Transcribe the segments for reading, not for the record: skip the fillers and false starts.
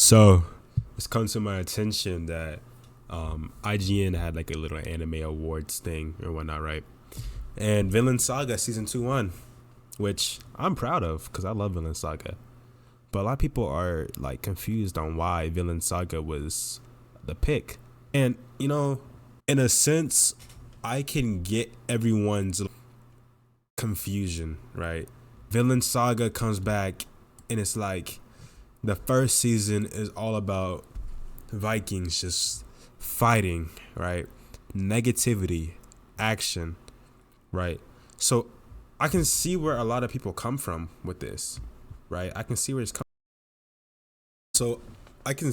So it's come to my attention that IGN had like a little anime awards thing or whatnot, right? And Vinland Saga season 2 won, which I'm proud of because I love Vinland Saga. But a lot of people are like confused on why Vinland Saga was the pick. And in a sense, I can get everyone's confusion, right? Vinland Saga comes back and it's like the first season is all about Vikings just fighting, right? Negativity, action, right? So I can see where a lot of people come from with this, right? I can see where it's coming. So I can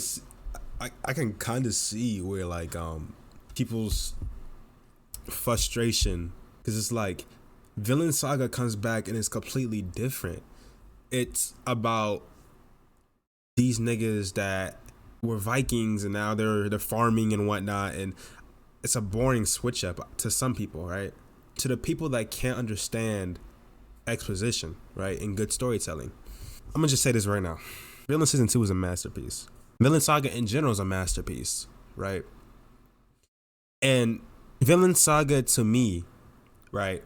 I can kind of see where like people's frustration, because it's like Villain Saga comes back and it's completely different. It's about these niggas that were Vikings and now they're farming and whatnot, and it's a boring switch up to some people, right? To the people that can't understand exposition, right, and good storytelling. I'm gonna just say this right now. Villain Season 2 is a masterpiece. Villain Saga in general is a masterpiece, right? And Villain Saga to me, right,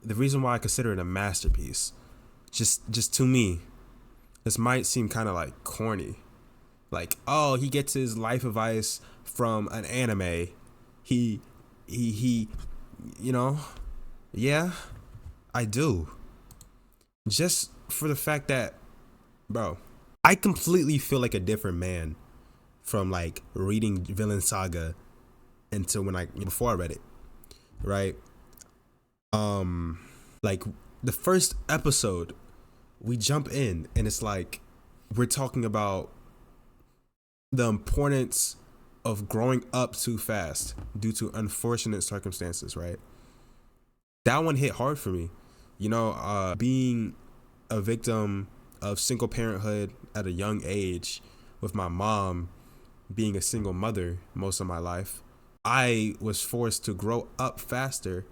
the reason why I consider it a masterpiece, just to me, this might seem kind of like corny. Like, oh, he gets his life advice from an anime. He, yeah, I do. Just for the fact that, bro, I completely feel like a different man from like reading Villain Saga until before I read it, right? Like the first episode, we jump in and it's like we're talking about the importance of growing up too fast due to unfortunate circumstances, right? That one hit hard for me. Being a victim of single parenthood at a young age, with my mom being a single mother most of my life, I was forced to grow up faster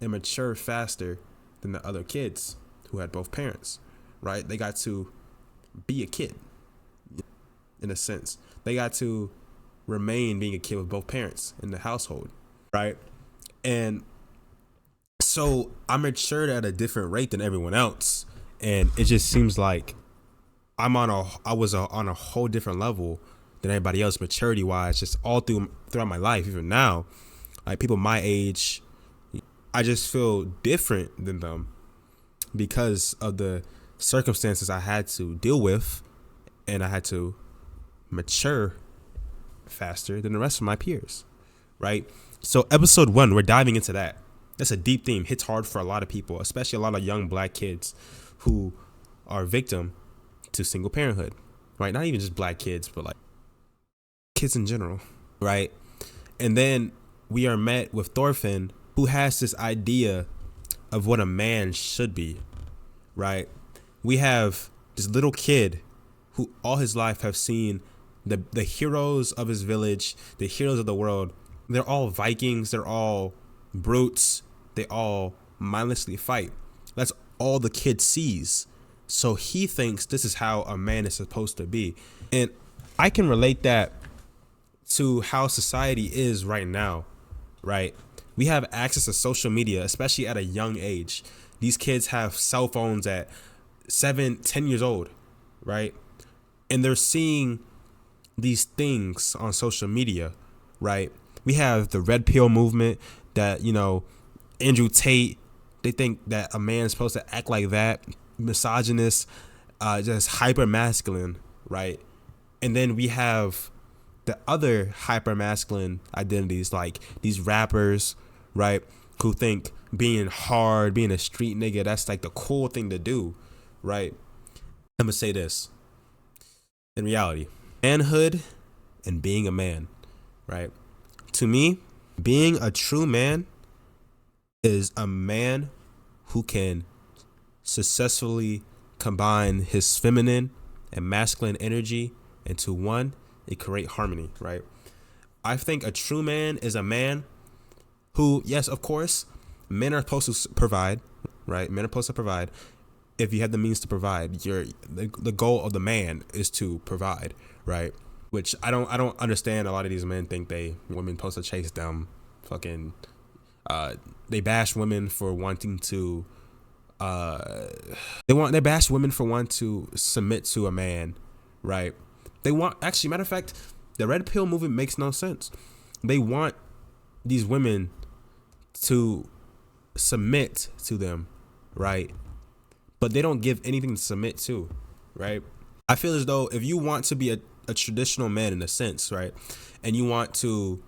and mature faster than the other kids who had both parents, right? They got to be a kid, in a sense. They got to remain being a kid with both parents in the household, right? And so I matured at a different rate than everyone else, and it just seems like I was on a whole different level than everybody else maturity wise, just all throughout my life. Even now, like people my age, I just feel different than them because of the circumstances I had to deal with, and I had to mature faster than the rest of my peers, right? So episode 1, we're diving into that. That's a deep theme, hits hard for a lot of people, especially a lot of young black kids who are victim to single parenthood, right? Not even just black kids, but like kids in general, right? And then we are met with Thorfinn, who has this idea of what a man should be, right? We have this little kid who all his life have seen the heroes of his village, the heroes of the world. They're all Vikings, they're all brutes, they all mindlessly fight. That's all the kid sees. So he thinks this is how a man is supposed to be. And I can relate that to how society is right now, right? We have access to social media, especially at a young age. These kids have cell phones at 7, 10 years old, right? And they're seeing these things on social media, right? We have the red pill movement that, Andrew Tate, they think that a man's supposed to act like that, misogynist, just hyper masculine, right? And then we have the other hyper masculine identities, like these rappers, right, who think being hard, being a street nigga, that's like the cool thing to do, right? I'm gonna say this. In reality, manhood and being a man, right? To me, being a true man is a man who can successfully combine his feminine and masculine energy into one and create harmony, right? I think a true man is a man who, yes, of course, men are supposed to provide, right? Men are supposed to provide, if you have the means to provide, the goal of the man is to provide, right? Which I don't understand. A lot of these men think women supposed to chase them. Fucking, they bash women for wanting to. They bash women for wanting to submit to a man, right? Matter of fact, the red pill movement makes no sense. They want these women to submit to them, right? But they don't give anything to submit to, right? I feel as though if you want to be a traditional man in a sense, right, and you want to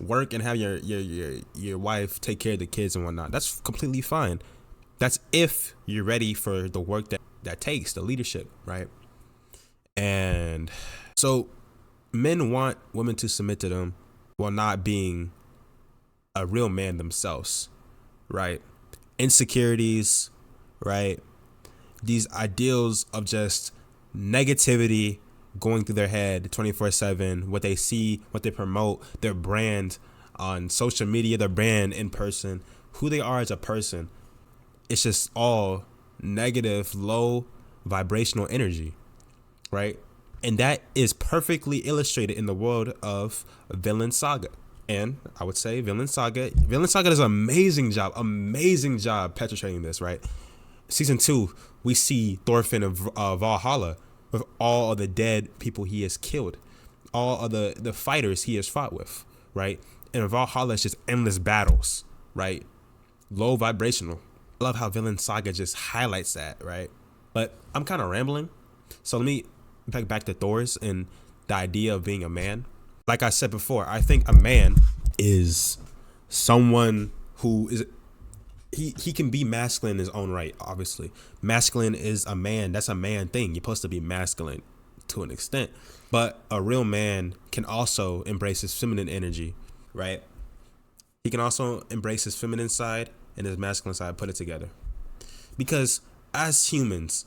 work and have your wife take care of the kids and whatnot, that's completely fine. That's if you're ready for the work that takes, the leadership, right? And so men want women to submit to them while not being a real man themselves, right? Insecurities, right? These ideals of just negativity going through their head 24/7, what they see, what they promote, their brand on social media, their brand in person, who they are as a person. It's just all negative, low vibrational energy, right? And that is perfectly illustrated in the world of Vinland Saga. And I would say Vinland Saga does an amazing job penetrating this, right? Season 2, we see Thorfinn of Valhalla with all of the dead people he has killed, all of the fighters he has fought with, right? And Valhalla is just endless battles, right? Low vibrational. I love how Vinland Saga just highlights that, right? But I'm kind of rambling, so let me back to Thor's and the idea of being a man. Like I said before, I think a man is someone who is he can be masculine in his own right. Obviously, masculine is a man. That's a man thing. You're supposed to be masculine to an extent, but a real man can also embrace his feminine energy, right? He can also embrace his feminine side and his masculine side, put it together. Because as humans,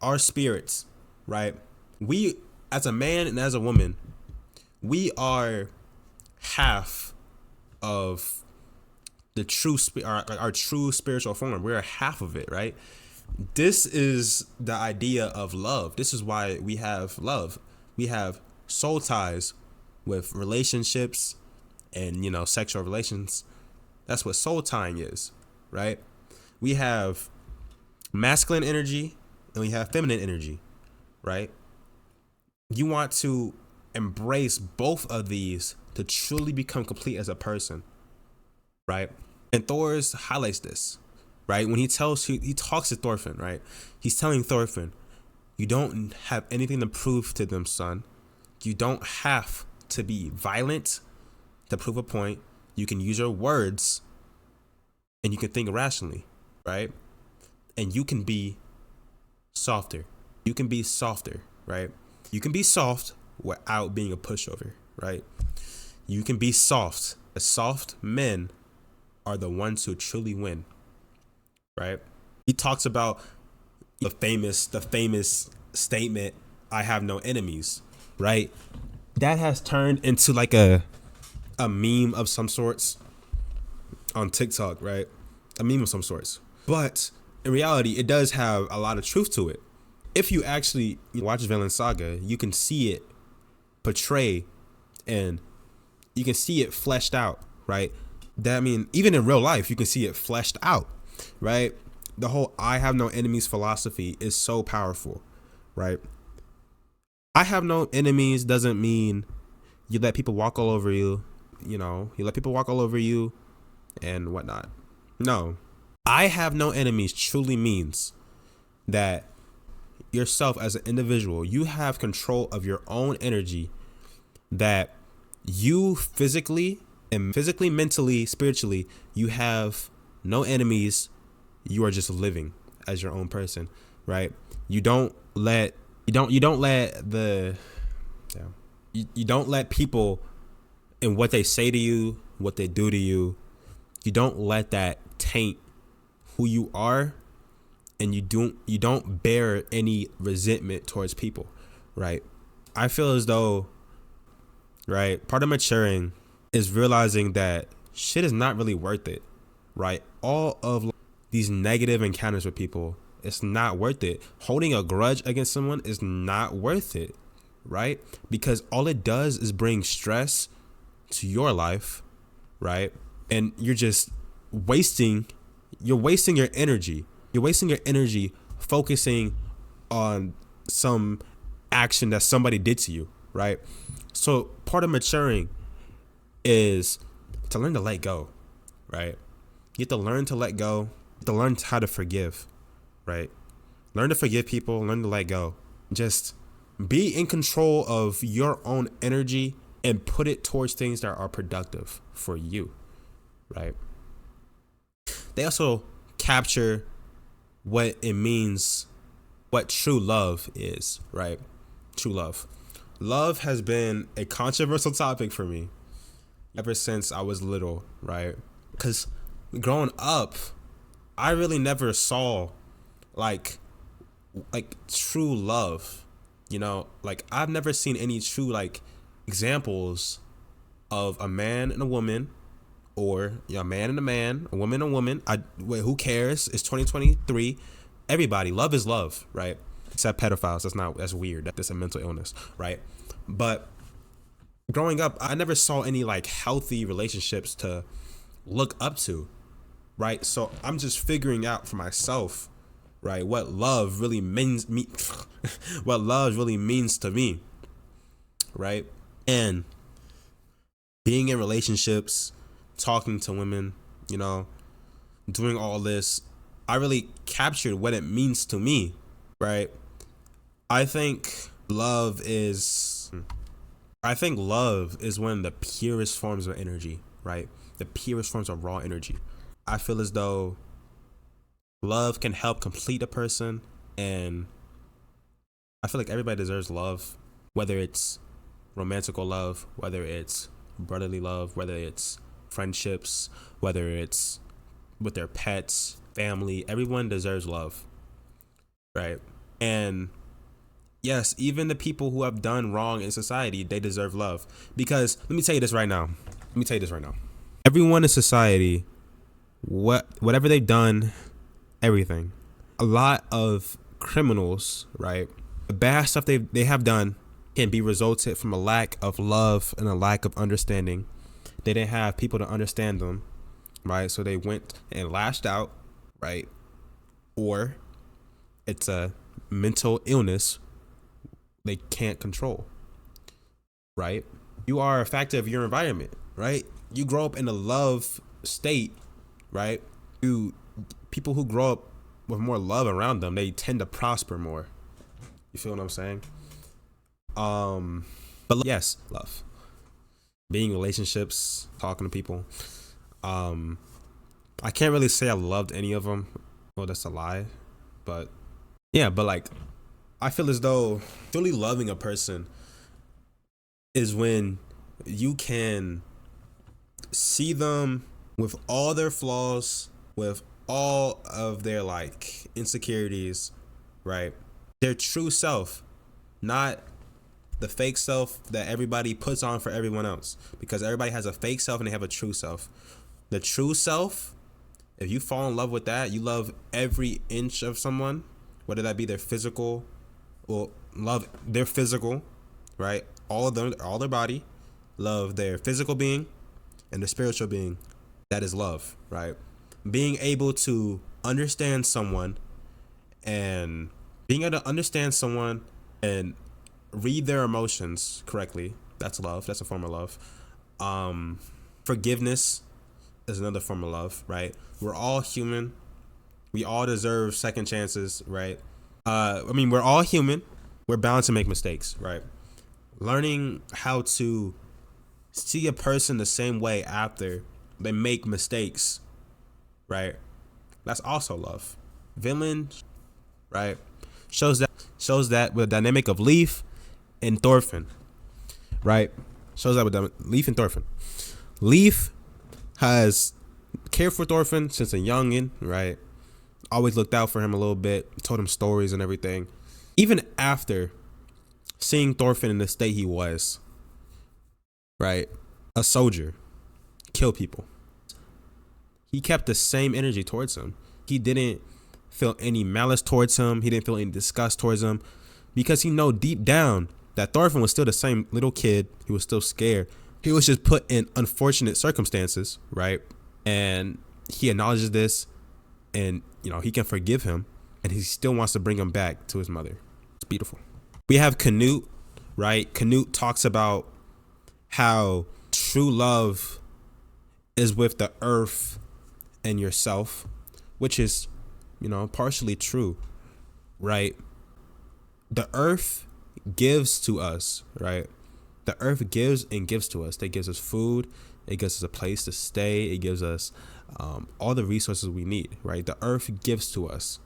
our spirits, right? We, as a man and as a woman, we are half of the true our true spiritual form. We're half of it, right? This is the idea of love. This is why we have love. We have soul ties with relationships and, sexual relations. That's what soul tying is, right? We have masculine energy and we have feminine energy, right? You want to embrace both of these to truly become complete as a person, right? And Thor's highlights this, right? When he talks to Thorfinn, right? He's telling Thorfinn, you don't have anything to prove to them, son. You don't have to be violent to prove a point. You can use your words and you can think rationally, right? And you can be softer. You can be softer, right? You can be soft without being a pushover, right? You can be soft. The soft men are the ones who truly win, right? He talks about the famous statement, I have no enemies, right? That has turned into like a meme of some sorts on TikTok, right? A meme of some sorts. But in reality, it does have a lot of truth to it. If you actually watch Vinland Saga, you can see it portray and you can see it fleshed out, right? Even in real life, you can see it fleshed out, right? The whole I have no enemies philosophy is so powerful, right? I have no enemies doesn't mean you let people walk all over you, you let people walk all over you and whatnot. No, I have no enemies truly means that yourself as an individual, you have control of your own energy, that you physically, mentally, spiritually, you have no enemies. You are just living as your own person, right? You don't let people and what they say to you, what they do to you, you don't let that taint who you are, and you don't bear any resentment towards people, right? I feel as though, right, part of maturing is realizing that shit is not really worth it, right? All of these negative encounters with people It's not worth it. Holding a grudge against someone is not worth it, right? Because all it does is bring stress to your life, right? And you're just wasting your energy. You're wasting your energy focusing on some action that somebody did to you, right? So part of maturing is to learn to let go, right? You have to learn to let go, to learn how to forgive, right? Learn to forgive people, learn to let go. Just be in control of your own energy and put it towards things that are productive for you, right? They also capture what it means, what true love is, right? True love. Love has been a controversial topic for me ever since I was little, right? Because growing up, I really never saw like true love, you know? Like, I've never seen any true like examples of a man and a woman, or a man and a man, a woman and a woman. Who cares? It's 2023. Everybody, love is love, right? Except pedophiles. That's weird. That's a mental illness, right? But growing up, I never saw any like healthy relationships to look up to, right? So I'm just figuring out for myself, right, what love really means me, what love really means to me, right? And being in relationships, talking to women, you know, doing all this, I really captured what it means to me, right? I think love is one of the purest forms of energy, right? The purest forms of raw energy. I feel as though love can help complete a person, and I feel like everybody deserves love, whether it's romantical love, whether it's brotherly love, whether it's friendships, whether it's with their pets, family. Everyone deserves love, right? And yes, even the people who have done wrong in society, they deserve love. Because let me tell you this right now. Everyone in society, whatever they've done, everything. A lot of criminals, right? The bad stuff they have done can be resulted from a lack of love and a lack of understanding. They didn't have people to understand them, right? So they went and lashed out, right? Or it's a mental illness they can't control, right? You are a factor of your environment, right? You grow up in a love state, right? People who grow up with more love around them, they tend to prosper more. You feel what I'm saying? But yes, love. Being in relationships, talking to people. I can't really say I loved any of them. Well, that's a lie. But yeah, but like, I feel as though truly loving a person is when you can see them with all their flaws, with all of their like insecurities, right? Their true self, not the fake self that everybody puts on for everyone else, because everybody has a fake self and they have a true self. The true self, if you fall in love with that, you love every inch of someone, whether that be their physical, or love their physical, right? All of them, all their body, love their physical being and their spiritual being. That is love, right? Being able to understand someone and read their emotions correctly. That's love. That's a form of love. Forgiveness is another form of love, right? We're all human. We all deserve second chances, right? We're all human. We're bound to make mistakes, right? Learning how to see a person the same way after they make mistakes, right? That's also love. Vinland, right? Shows that with a dynamic of Leaf and Thorfinn, right? Shows that with Leaf and Thorfinn. Leaf has cared for Thorfinn since a youngin, right? Always looked out for him a little bit, told him stories and everything. Even after seeing Thorfinn in the state he was, right? A soldier, kill people. He kept the same energy towards him. He didn't feel any malice towards him. He didn't feel any disgust towards him, because he know deep down that Thorfinn was still the same little kid. He was still scared. He was just put in unfortunate circumstances, right? And he acknowledges this, and he can forgive him, and he still wants to bring him back to his mother. It's beautiful. We have Canute, right? Canute talks about how true love is with the earth and yourself, which is, partially true, right? The earth gives to us, right? The earth gives and gives to us. It gives us food. It gives us a place to stay. It gives us all the resources we need, right? The earth gives to us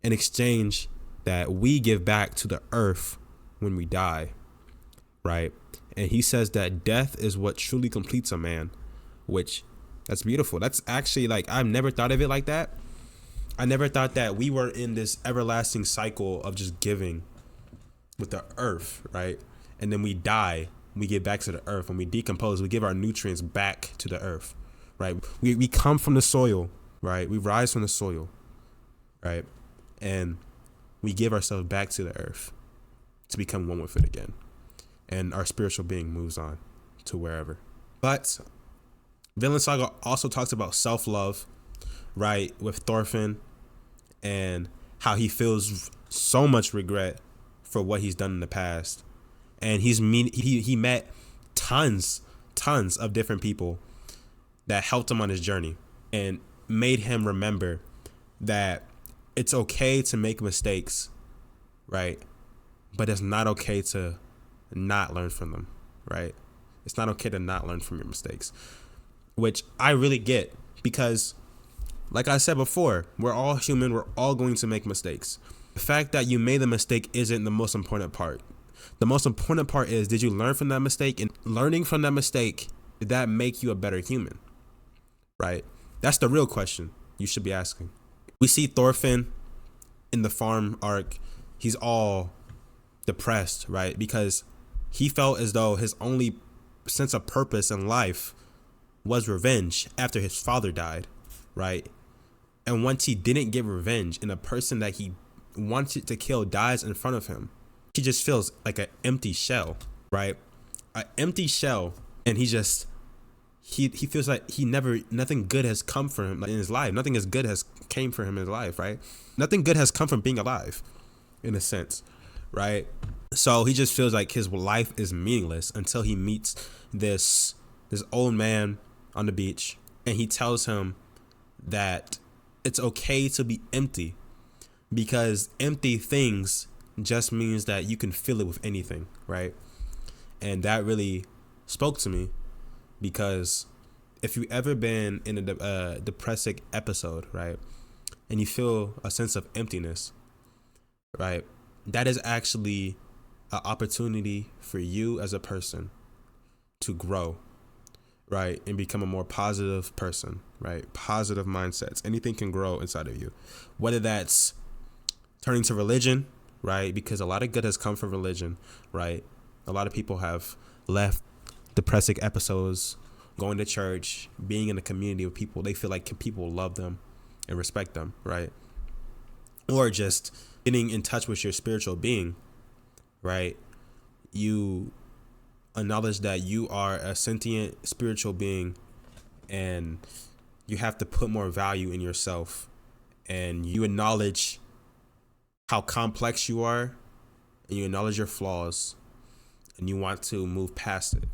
in exchange that we give back to the earth when we die, right? And he says that death is what truly completes a man, which that's beautiful. That's actually, like, I've never thought of it like that. I never thought that we were in this everlasting cycle of just giving with the earth, right? And then we die, we get back to the earth. When we decompose, we give our nutrients back to the earth, right? We come from the soil, right? We rise from the soil, right? And we give ourselves back to the earth to become one with it again. And our spiritual being moves on to wherever. But Vinland Saga also talks about self-love, right? With Thorfinn, and how he feels so much regret for what he's done in the past. And he met tons of different people that helped him on his journey and made him remember that it's okay to make mistakes, right? But it's not okay to not learn from them, right? It's not okay to not learn from your mistakes, which I really get, because like I said before, we're all human. We're all going to make mistakes. The fact that you made the mistake isn't the most important part. The most important part is, did you learn from that mistake? And learning from that mistake, did that make you a better human, right? That's the real question you should be asking. We see Thorfinn in the farm arc. He's all depressed, right? Because he felt as though his only sense of purpose in life was revenge after his father died, right? And once he didn't get revenge and a person that he wanted to kill dies in front of him, he just feels like an empty shell, right? An empty shell. And he feels like nothing good has come for him in his life. Nothing as good has came for him in his life, right? Nothing good has come from being alive, in a sense, right? So he just feels like his life is meaningless until he meets this old man on the beach, and he tells him that it's okay to be empty, because empty things just means that you can fill it with anything, right? And that really spoke to me, because if you ever been in a depressive episode, right, and you feel a sense of emptiness, right, that is actually an opportunity for you as a person to grow, right, and become a more positive person, right? Positive mindsets. Anything can grow inside of you, whether that's turning to religion, right? Because a lot of good has come from religion, right? A lot of people have left depressive episodes, going to church, being in a community of people. They feel like people love them and respect them, right? Or just getting in touch with your spiritual being, right? You acknowledge that you are a sentient spiritual being, and you have to put more value in yourself, and you acknowledge how complex you are, and you acknowledge your flaws, and you want to move past it,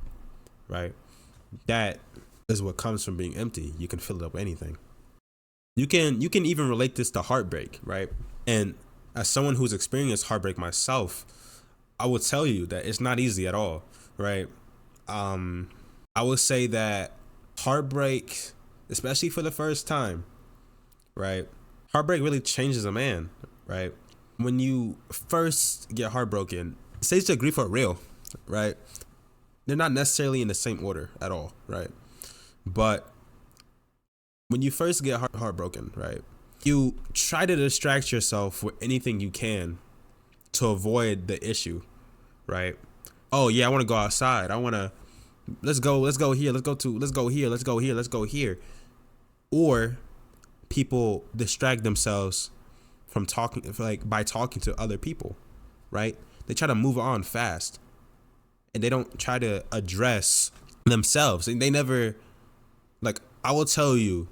right? That is what comes from being empty. You can fill it up with anything. You can even relate this to heartbreak, right? And as someone who's experienced heartbreak myself, I will tell you that it's not easy at all, right? I would say that heartbreak, especially for the first time, right? Heartbreak really changes a man, right? When you first get heartbroken, stages of grief are real, right? They're not necessarily in the same order at all, right? But when you first get heartbroken, right, you try to distract yourself with anything you can to avoid the issue, right? Oh yeah, I want to go outside. let's go here, let's go here. Or people distract themselves from talking, like by talking to other people, right? They try to move on fast and they don't try to address themselves. And they never, like, I will tell you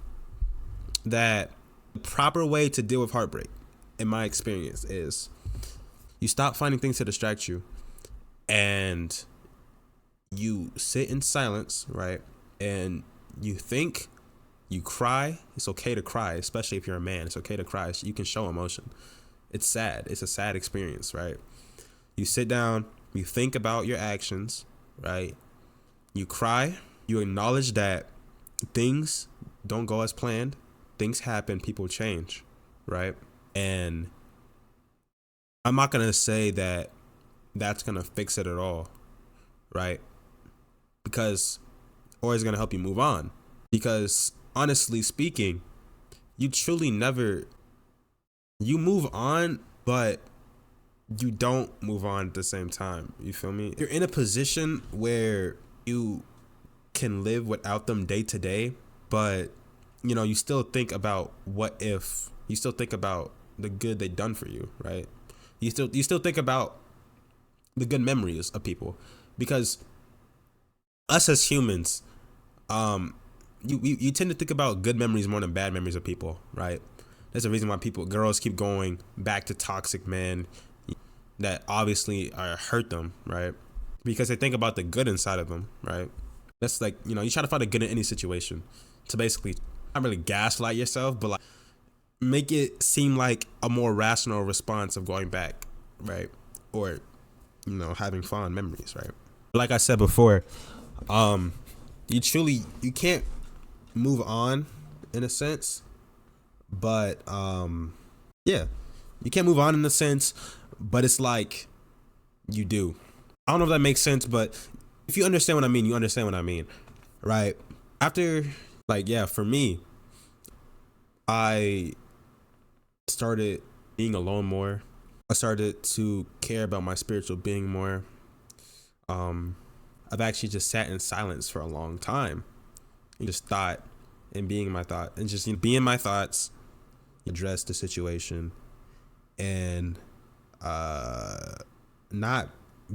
that the proper way to deal with heartbreak, in my experience, is you stop finding things to distract you and you sit in silence, right? And you think, you cry. It's okay to cry, especially if you're a man. It's okay to cry. So you can show emotion. It's sad. It's a sad experience, right? You sit down, you think about your actions, right? You cry. You acknowledge that things don't go as planned. Things happen. People change, right? And I'm not going to say that that's going to fix it at all, right? Because, or it's going to help you move on. Because honestly speaking, you truly never, you move on, but you don't move on at the same time. You feel me? You're in a position where you can live without them day to day, but you know, you still think about what if, you still think about the good they done for you, right? You still think about the good memories of people, because us as humans, you tend to think about good memories more than bad memories of people, right? That's the reason why girls keep going back to toxic men that obviously hurt them, right? Because they think about the good inside of them, right? That's like, you know, you try to find the good in any situation to basically not really gaslight yourself, but like make it seem like a more rational response of going back, right? Or, you know, having fond memories, right? Like I said before, you can't move on in a sense, but yeah, you can't move on in a sense, but it's like you do. I don't know if that makes sense, but if you understand what I mean, you understand what I mean, right? After, like, yeah, for me, I started being alone more. I started to care about my spiritual being more. I've actually just sat in silence for a long time and just thought and being my thought and just, you know, be in my thoughts, address the situation, and not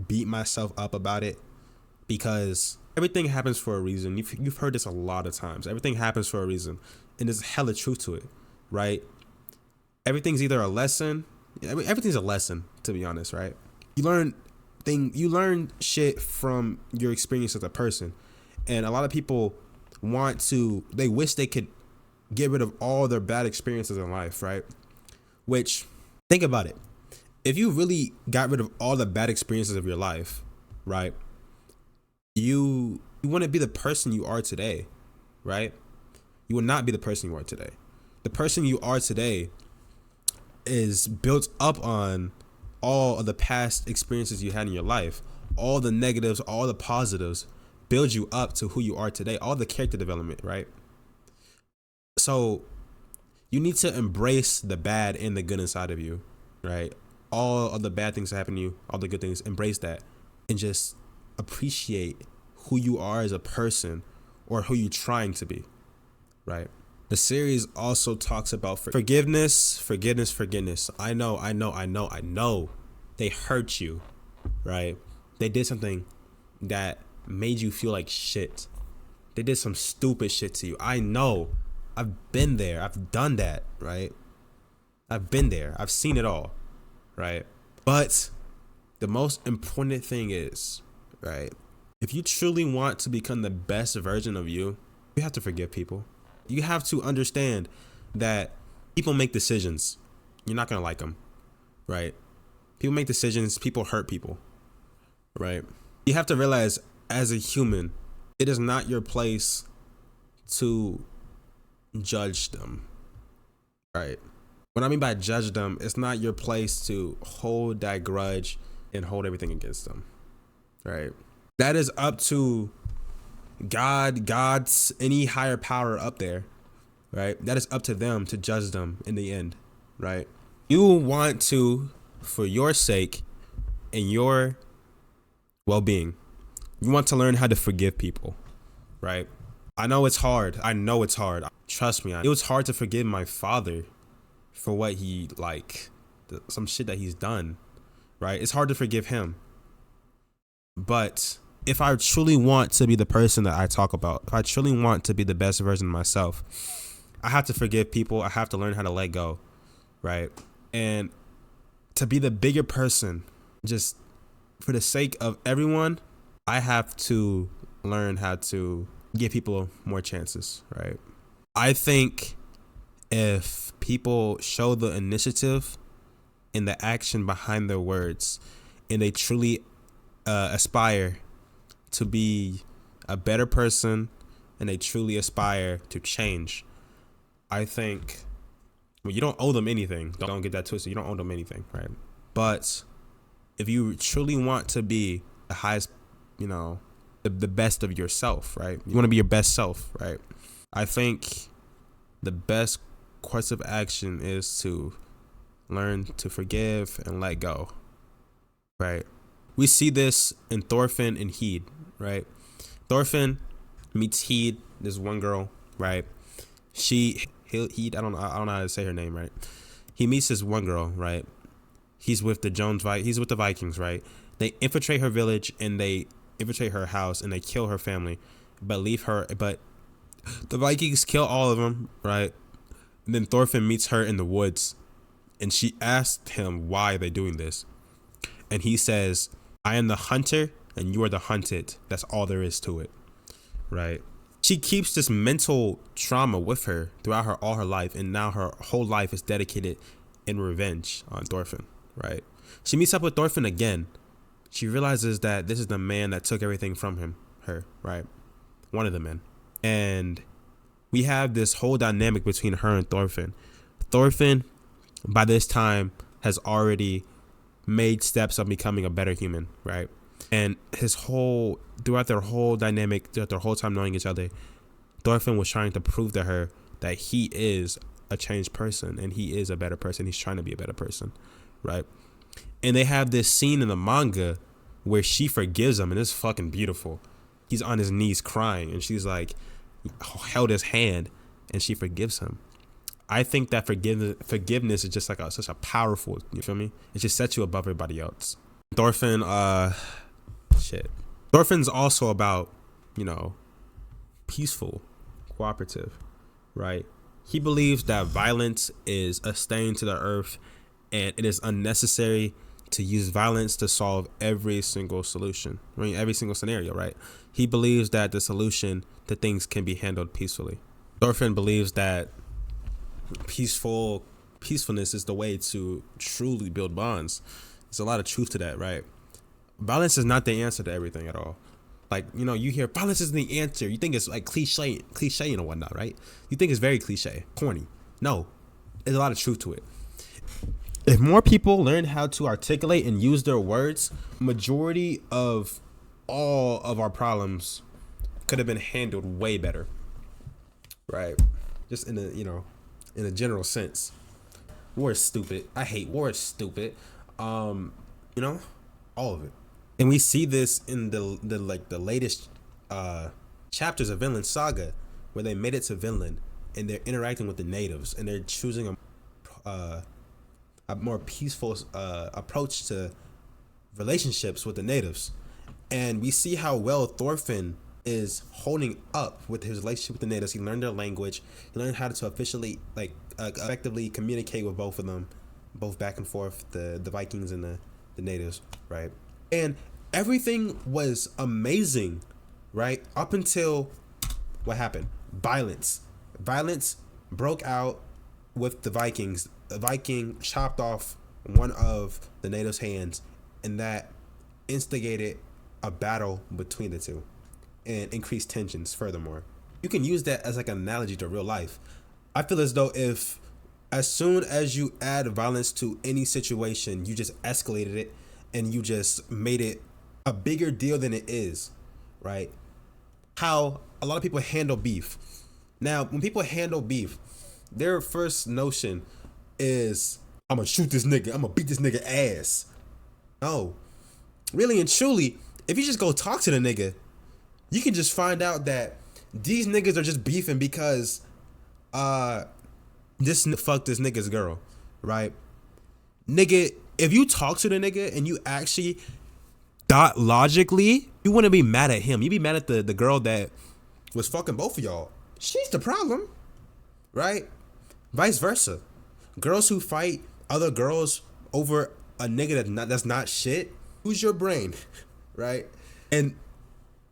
beat myself up about it, because everything happens for a reason. You've heard this a lot of times. Everything happens for a reason, and there's hella truth to it, right? Everything's either a lesson. Everything's a lesson, to be honest, right? You learn shit from your experience as a person, and a lot of people they wish they could get rid of all their bad experiences in life, right? Which, think about it. If you really got rid of all the bad experiences of your life, right, you wouldn't be the person you are today, right? You would not be the person you are today. The person you are today is built up on all of the past experiences you had in your life. All the negatives, all the positives build you up to who you are today. All the character development, right? So you need to embrace the bad and the good inside of you, right? All of the bad things that happen to you, all the good things, embrace that and just appreciate who you are as a person, or who you're trying to be, right? The series also talks about forgiveness. I know. They hurt you, right? They did something that made you feel like shit. They did some stupid shit to you. I know. I've been there. I've done that, right? I've been there. I've seen it all, right? But the most important thing is, right, if you truly want to become the best version of you, you have to forgive people. You have to understand that people make decisions. You're not going to like them, right? People make decisions. People hurt people, right? You have to realize, as a human, it is not your place to judge them, right? What I mean by judge them, it's not your place to hold that grudge and hold everything against them, right? That is up to God's any higher power up there, right? That is up to them to judge them in the end, right? You want to, for your sake and your well-being, you want to learn how to forgive people, right? I know it's hard. Trust me, it was hard to forgive my father for what he some shit that he's done, right? It's hard to forgive him. But if I truly want to be the person that I talk about, if I truly want to be the best version of myself, I have to forgive people. I have to learn how to let go, right? And to be the bigger person, just for the sake of everyone, I have to learn how to give people more chances, right? I think if people show the initiative and the action behind their words, and they truly aspire to be a better person, and they truly aspire to change, I think, well, you don't owe them anything. Don't get that twisted. You don't owe them anything, right? But if you truly want to be the highest, the best of yourself, right? You want to be your best self, right? I think the best course of action is to learn to forgive and let go, right? We see this in Thorfinn and Heed, right? Thorfinn meets Heed, this one girl, right? Heed, I don't know how to say her name, right? He meets this one girl, right? He's with the Vikings, right? They infiltrate her village and they infiltrate her house and they kill her family, but the Vikings kill all of them, right? And then Thorfinn meets her in the woods and she asked him why they're doing this. And he says, I am the hunter and you are the hunted. That's all there is to it, right? She keeps this mental trauma with her throughout all her life, and now her whole life is dedicated in revenge on Thorfinn, right? She meets up with Thorfinn again. She realizes that this is the man that took everything from her, right? One of the men. And we have this whole dynamic between her and Thorfinn. Thorfinn, by this time, has already made steps of becoming a better human, right? And throughout their whole dynamic, throughout their whole time knowing each other, Thorfinn was trying to prove to her that he is a changed person and he is a better person. He's trying to be a better person, right? And they have this scene in the manga where she forgives him, and it's fucking beautiful. He's on his knees crying, and she's like, held his hand, and she forgives him. I think that forgiveness is just like such a powerful, you feel me? It just sets you above everybody else. Thorfinn, Thorfinn's also about, peaceful, cooperative, right? He believes that violence is a stain to the earth and it is unnecessary to use violence to solve every single solution, every single scenario, right? He believes that the solution to things can be handled peacefully. Thorfinn believes that peacefulness is the way to truly build bonds. There's a lot of truth to that, right? Violence is not the answer to everything at all. Like, you hear violence isn't the answer. You think it's like cliche and whatnot, right? You think it's very cliche, corny. No, there's a lot of truth to it. If more people learn how to articulate and use their words, majority of all of our problems could have been handled way better, right? Just in a general sense. War is stupid. I hate war. Is stupid. All of it. And we see this in the latest chapters of Vinland Saga, where they made it to Vinland and they're interacting with the natives and they're choosing a more peaceful approach to relationships with the natives. And we see how well Thorfinn is holding up with his relationship with the natives. He learned their language. He learned how to officially effectively communicate with both of them, both back and forth, the Vikings and the natives, right? And everything was amazing, right? Up until what happened? Violence broke out with the Vikings. The Viking chopped off one of the natives' hands, and that instigated a battle between the two and increased tensions furthermore. You can use that as like an analogy to real life. I feel as though if as soon as you add violence to any situation, you just escalated it and you just made it a bigger deal than it is, right? How a lot of people handle beef. Now, when people handle beef, their first notion is, I'm gonna shoot this nigga, I'm gonna beat this nigga ass. No. Really and truly, if you just go talk to the nigga, you can just find out that these niggas are just beefing because uh fuck this nigga's girl, right? Nigga, if you talk to the nigga and you actually thought logically, you wouldn't be mad at him. You'd be mad at the girl that was fucking both of y'all. She's the problem, right? Vice versa. Girls who fight other girls over a nigga that's not shit. Who's your brain, right? And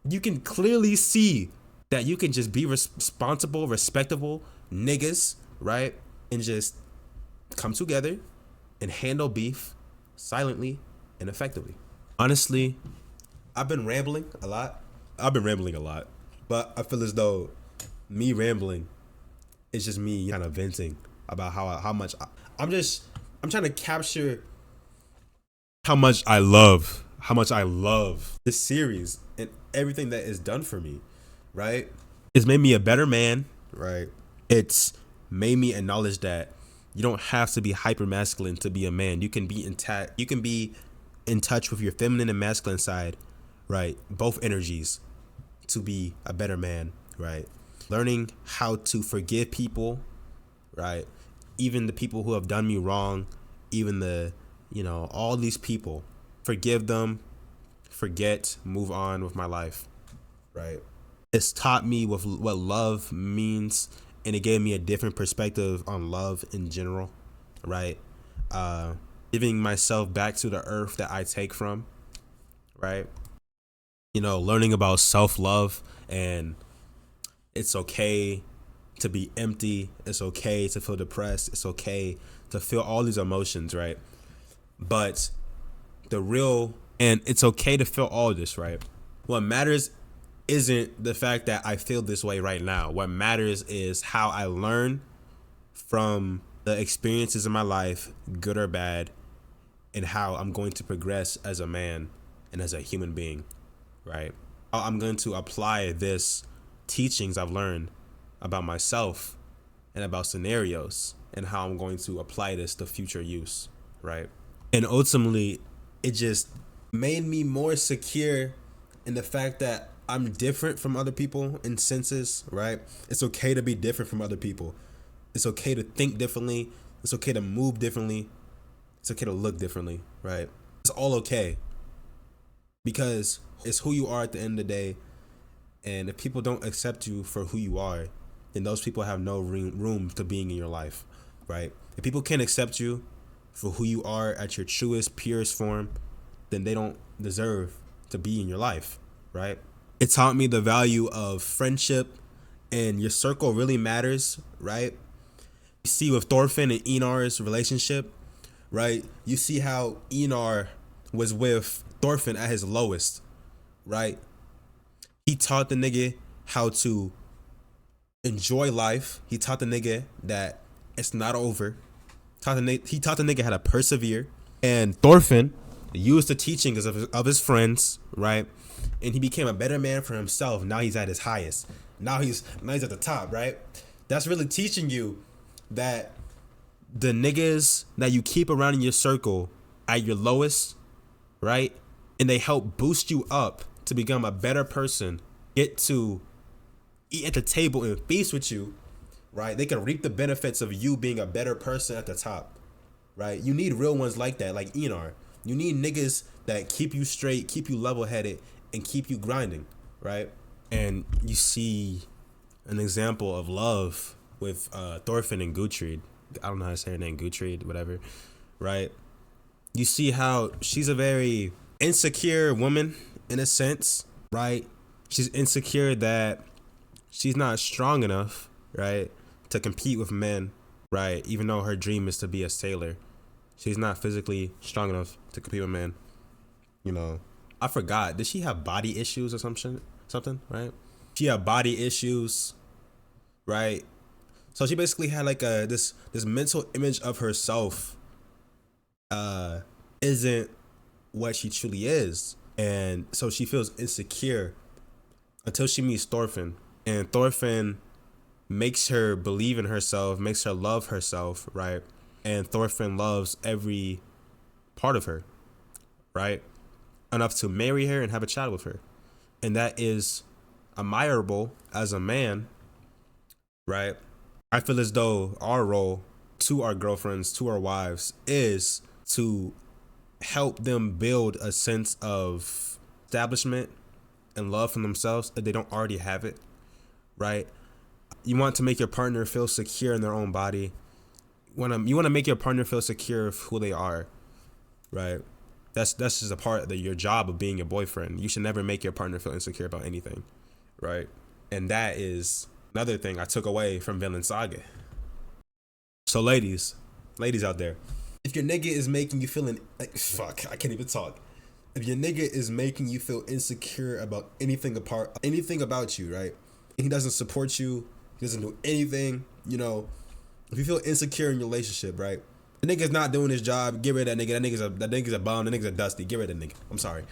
you can clearly see that you can just be responsible, respectable niggas, right? And just come together and handle beef silently and effectively. Honestly, I've been rambling a lot. But I feel as though me rambling is just me kind of venting about how much I'm trying to capture how much I love this series and everything that is done for me, right? It's made me a better man, right? It's made me acknowledge that you don't have to be hyper masculine to be a man. You can be intact. You can be in touch with your feminine and masculine side, right? Both energies to be a better man, right? Learning how to forgive people, right? Even the people who have done me wrong, even all these people, forgive them, forget, move on with my life, right? It's taught me what love means, and it gave me a different perspective on love in general, right? Giving myself back to the earth that I take from, right? Learning about self-love, and it's okay to be empty. It's okay to feel depressed. It's okay to feel all these emotions, right? But and it's okay to feel all this, right? What matters isn't the fact that I feel this way right now. What matters is how I learn from the experiences in my life, good or bad, and how I'm going to progress as a man and as a human being, right? I'm going to apply this teachings I've learned about myself and about scenarios, and how I'm going to apply this to future use, right? And ultimately, it just made me more secure in the fact that I'm different from other people in senses, right? It's okay to be different from other people. It's okay to think differently. It's okay to move differently. It's okay to look differently, right? It's all okay, because it's who you are at the end of the day. And if people don't accept you for who you are, then those people have no room to being in your life, right? If people can't accept you for who you are at your truest, purest form, then they don't deserve to be in your life, right? It taught me the value of friendship, and your circle really matters, right? You see with Thorfinn and Einar's relationship, right? You see how Einar was with Thorfinn at his lowest, right? He taught the nigga how to enjoy life. He taught the nigga that it's not over. He taught the nigga how to persevere. And Thorfinn used the teachings of his friends, right? And he became a better man for himself. Now he's at his highest. Now he's at the top, right? That's really teaching you that the niggas that you keep around in your circle at your lowest, right? And they help boost you up to become a better person, get to eat at the table and feast with you, right? They can reap the benefits of you being a better person at the top, right? You need real ones like that, like Einar. You need niggas that keep you straight, keep you level-headed, and keep you grinding, right? And you see an example of love with Thorfinn and Gutrid. I don't know how to say her name, Gutrid, whatever, right? You see how she's a very insecure woman in a sense, right? She's insecure that she's not strong enough, right, to compete with men, right? Even though her dream is to be a sailor, she's not physically strong enough to compete with men. I forgot. Did she have body issues or something, right? She had body issues, right? So she basically had like this mental image of herself isn't what she truly is. And so she feels insecure until she meets Thorfinn. And Thorfinn makes her believe in herself, makes her love herself, right? And Thorfinn loves every part of her, right? Enough to marry her and have a child with her. And that is admirable as a man, right? I feel as though our role to our girlfriends, to our wives, is to help them build a sense of establishment and love for themselves if they don't already have it, right? You want to make your partner feel secure in their own body. You want to make your partner feel secure of who they are, right? That's just a part of your job of being a boyfriend. You should never make your partner feel insecure about anything, right? And that is another thing I took away from Vinland Saga. So ladies out there, if your nigga is making you feeling like fuck, I can't even talk. If your nigga is making you feel insecure about anything about you, right? And he doesn't support you, he doesn't do anything, you know. If you feel insecure in your relationship, right? The nigga's not doing his job, get rid of that nigga. That nigga's a bum, that nigga's a dusty, get rid of that nigga. I'm sorry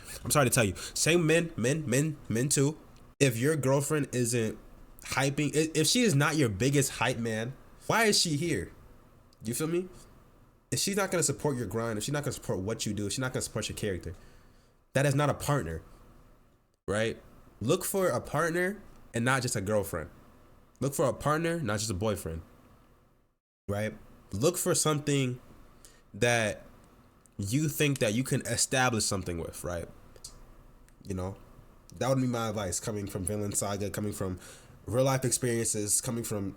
to tell you. Same men too. If your girlfriend isn't hyping, if she is not your biggest hype man, why is she here? You feel me? If she's not gonna support your grind, if she's not gonna support what you do, if she's not gonna support your character, that is not a partner, right? Look for a partner and not just a girlfriend. Look for a partner, not just a boyfriend, right? Look for something that you think that you can establish something with, right? You know, that would be my advice, coming from Vinland Saga, coming from real life experiences, coming from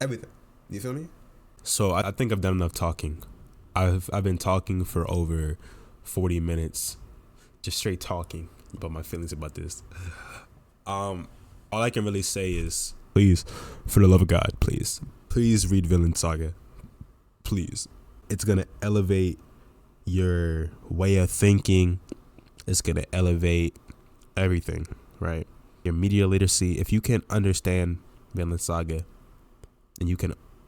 everything. You feel me? So I think I've done enough talking. I've been talking for over 40 minutes, just straight talking about my feelings about this. All I can really say is, please, for the love of God, please read Vinland Saga. Please. It's gonna elevate your way of thinking. It's gonna elevate everything, right? Your media literacy. If you can understand Vinland Saga, and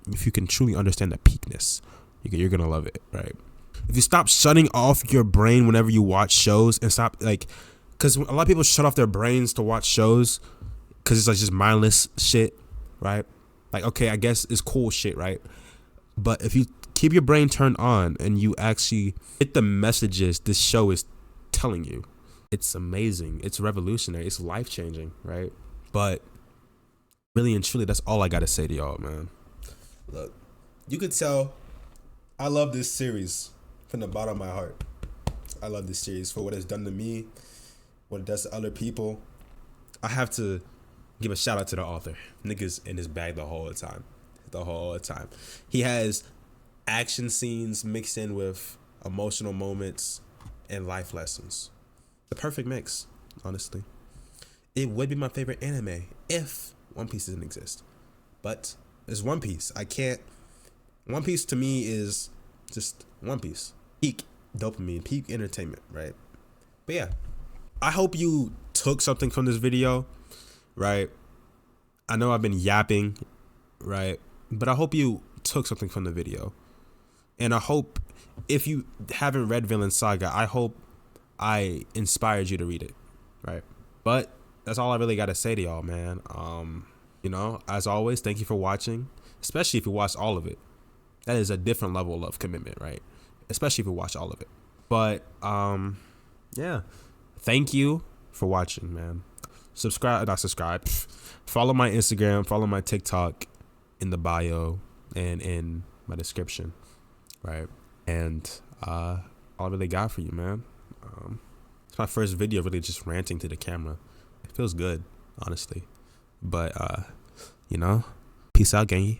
if you can truly understand the peakness, you're gonna love it, right? If you stop shutting off your brain whenever you watch shows, and stop, like, because a lot of people shut off their brains to watch shows because it's like just mindless shit, right? Like, okay, I guess it's cool shit, right? But if you keep your brain turned on and you actually get the messages this show is telling you, it's amazing, it's revolutionary, it's life-changing, right? But really and truly, that's all I gotta say to y'all, man. Look, you could tell I love this series from the bottom of my heart. I love this series for what it's done to me, what it does to other people. I have to give a shout out to the author. Niggas in his bag the whole time. He has action scenes mixed in with emotional moments and life lessons. The perfect mix, honestly. It would be my favorite anime if One Piece didn't exist. But it's One Piece. One Piece to me is just One Piece. Peak dopamine, peak entertainment, right? But yeah, I hope you took something from this video, right? I know I've been yapping, right? But I hope you took something from the video. And I hope, if you haven't read Vinland Saga, I hope I inspired you to read it, right? But that's all I really got to say to y'all, man. You know, as always, thank you for watching, especially if you watched all of it. That is a different level of commitment, right? Especially if you watch all of it. But yeah, thank you for watching, man. Follow my Instagram, follow my TikTok in the bio and in my description, right? And all I really got for you, man. It's my first video really just ranting to the camera. It feels good, honestly. But you know, peace out, gangy.